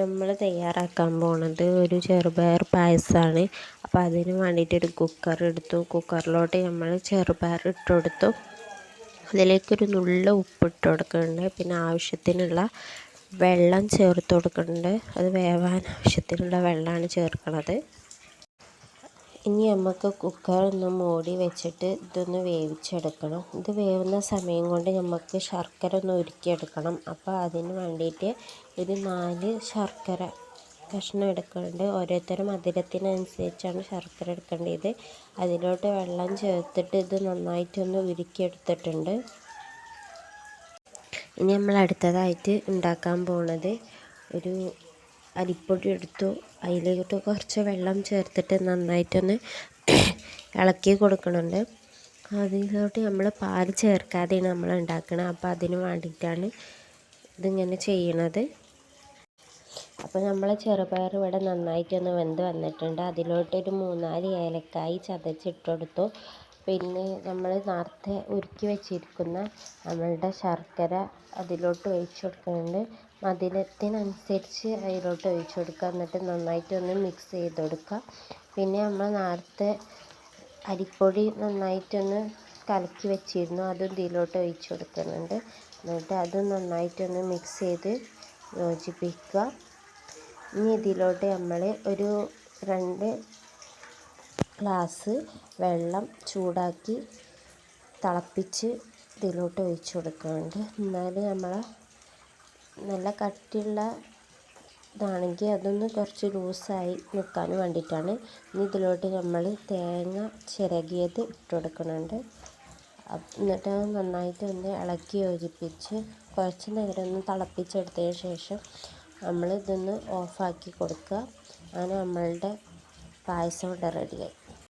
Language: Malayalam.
നമ്മൾ തയ്യാറാക്കാൻ പോണത് ഒരു ചെറുപയർ പായസമാണ്. അപ്പോൾ അതിന് വേണ്ടിയിട്ടൊരു കുക്കർ എടുത്തു. കുക്കറിലോട്ട് നമ്മൾ ചെറുപയർ ഇട്ട് കൊടുത്തു. അതിലേക്കൊരു നുള്ള ഉപ്പിട്ട് കൊടുക്കുന്നുണ്ട്. പിന്നെ ആവശ്യത്തിനുള്ള വെള്ളം ചേർത്ത് കൊടുക്കുന്നുണ്ട്. അത് വേവാൻ ആവശ്യത്തിനുള്ള വെള്ളമാണ് ചേർക്കുന്നത്. ഇനി നമുക്ക് കുക്കറൊന്ന് മൂടി വെച്ചിട്ട് ഇതൊന്ന് വേവിച്ചെടുക്കണം. ഇത് വേവുന്ന സമയം കൊണ്ട് നമുക്ക് ശർക്കര ഒന്ന് ഉരുക്കിയെടുക്കണം. അപ്പോൾ അതിന് വേണ്ടിയിട്ട് ഒരു 4 ശർക്കര കഷ്ണം എടുക്കുന്നുണ്ട്. ഓരോരുത്തർ മധുരത്തിനനുസരിച്ചാണ് ശർക്കര എടുക്കേണ്ടത്. അതിലോട്ട് വെള്ളം ചേർത്തിട്ട് ഇത് നന്നായിട്ടൊന്ന് ഉരുക്കിയെടുത്തിട്ടുണ്ട്. ഇനി നമ്മൾ അടുത്തതായിട്ട് ഉണ്ടാക്കാൻ പോണത് ഒരു അരിപ്പൊടി എടുത്തു. അതിലേക്ക് കുറച്ച് വെള്ളം ചേർത്തിട്ട് നന്നായിട്ടൊന്ന് ഇളക്കി കൊടുക്കുന്നുണ്ട്. അതിലോട്ട് നമ്മൾ പാൽ ചേർക്കാതെയാണ് നമ്മൾ ഉണ്ടാക്കുന്നത്. അപ്പോൾ അതിന് വേണ്ടിയിട്ടാണ് ഇതിങ്ങനെ ചെയ്യണത്. അപ്പോൾ നമ്മൾ ചെറുപയർ ഇവിടെ നന്നായിട്ടൊന്ന് വെന്ത് വന്നിട്ടുണ്ട്. അതിലോട്ടൊരു 3-4 ഏലക്കായ് ചതച്ചിട്ട് കൊടുത്തു. പിന്നെ നമ്മൾ നേരത്തെ ഉരുക്കി വെച്ചിരിക്കുന്ന നമ്മളുടെ ശർക്കര അതിലോട്ട് ഒഴിച്ചു കൊടുക്കുന്നുണ്ട്. മധുരത്തിനനുസരിച്ച് അതിലോട്ട് ഒഴിച്ചു കൊടുക്കുക. എന്നിട്ട് നന്നായിട്ടൊന്ന് മിക്സ് ചെയ്ത് കൊടുക്കുക. പിന്നെ നമ്മൾ നേരത്തെ അരിപ്പൊടി നന്നായിട്ടൊന്ന് കലക്കി വെച്ചിരുന്നു. അതും ഇതിലോട്ട് ഒഴിച്ചു കൊടുക്കുന്നുണ്ട്. എന്നിട്ട് അതും നന്നായിട്ടൊന്ന് മിക്സ് ചെയ്ത് യോജിപ്പിക്കുക. ഇനി ഇതിലോട്ട് നമ്മൾ ഒരു 2 ഗ്ലാസ് വെള്ളം ചൂടാക്കി തിളപ്പിച്ച് ഇതിലോട്ട് ഒഴിച്ചു കൊടുക്കുന്നുണ്ട്. എന്നാൽ നമ്മൾ നല്ല കട്ടിയുള്ള ഇതാണെങ്കിൽ അതൊന്ന് കുറച്ച് ലൂസായി നിൽക്കാൻ വേണ്ടിയിട്ടാണ്. ഇനി ഇതിലോട്ട് നമ്മൾ തേങ്ങ ചിരകിയത് ഇട്ട് കൊടുക്കുന്നുണ്ട്. എന്നിട്ട് അത് നന്നായിട്ട് ഒന്ന് ഇളക്കി യോജിപ്പിച്ച് കുറച്ച് നേരം ഒന്ന് തിളപ്പിച്ചെടുത്തതിന് ശേഷം നമ്മൾ ഇതൊന്ന് ഓഫാക്കി കൊടുക്കുക. അങ്ങനെ നമ്മളുടെ പായസം ഇവിടെ റെഡിയായി.